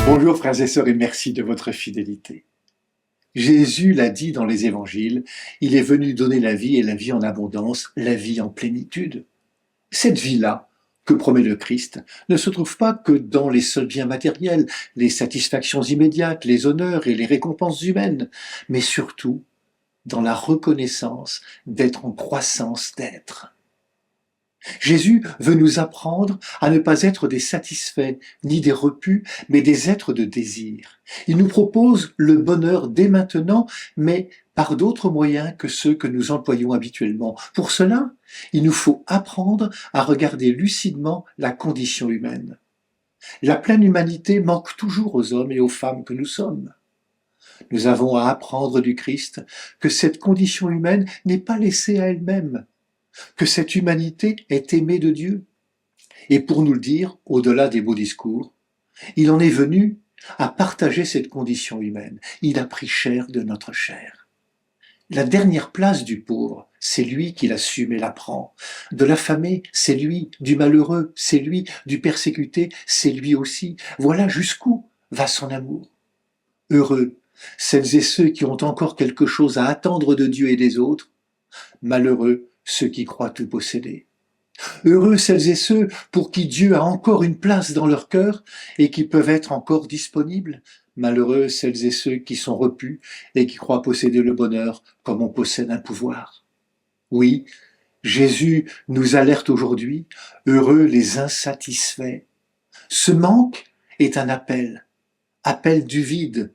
Bonjour frères et sœurs et merci de votre fidélité. Jésus l'a dit dans les évangiles, il est venu donner la vie et la vie en abondance, la vie en plénitude. Cette vie-là que promet le Christ ne se trouve pas que dans les seuls biens matériels, les satisfactions immédiates, les honneurs et les récompenses humaines, mais surtout dans la reconnaissance d'être en croissance d'être. Jésus veut nous apprendre à ne pas être des satisfaits ni des repus, mais des êtres de désir. Il nous propose le bonheur dès maintenant, mais par d'autres moyens que ceux que nous employons habituellement. Pour cela, il nous faut apprendre à regarder lucidement la condition humaine. La pleine humanité manque toujours aux hommes et aux femmes que nous sommes. Nous avons à apprendre du Christ que cette condition humaine n'est pas laissée à elle-même, que cette humanité est aimée de Dieu. Et pour nous le dire, au-delà des beaux discours, il en est venu à partager cette condition humaine. Il a pris chair de notre chair. La dernière place du pauvre, c'est lui qui l'assume et la prend. De l'affamé, c'est lui. Du malheureux, c'est lui. Du persécuté, c'est lui aussi. Voilà jusqu'où va son amour. Heureux celles et ceux qui ont encore quelque chose à attendre de Dieu et des autres. Malheureux ceux qui croient tout posséder. Heureux celles et ceux pour qui Dieu a encore une place dans leur cœur et qui peuvent être encore disponibles. Malheureux celles et ceux qui sont repus et qui croient posséder le bonheur comme on possède un pouvoir. Oui, Jésus nous alerte aujourd'hui, heureux les insatisfaits. Ce manque est un appel, appel du vide.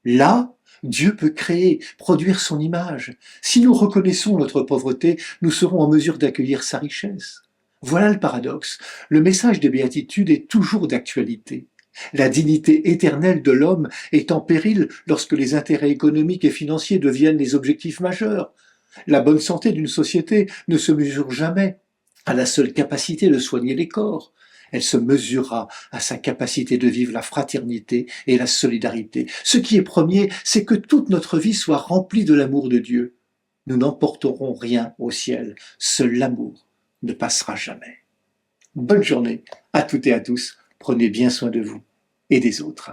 Là, Dieu peut créer, produire son image. Si nous reconnaissons notre pauvreté, nous serons en mesure d'accueillir sa richesse. Voilà le paradoxe. Le message des béatitudes est toujours d'actualité. La dignité éternelle de l'homme est en péril lorsque les intérêts économiques et financiers deviennent les objectifs majeurs. La bonne santé d'une société ne se mesure jamais à la seule capacité de soigner les corps. Elle se mesurera à sa capacité de vivre la fraternité et la solidarité. Ce qui est premier, c'est que toute notre vie soit remplie de l'amour de Dieu. Nous n'emporterons rien au ciel. Seul l'amour ne passera jamais. Bonne journée à toutes et à tous. Prenez bien soin de vous et des autres.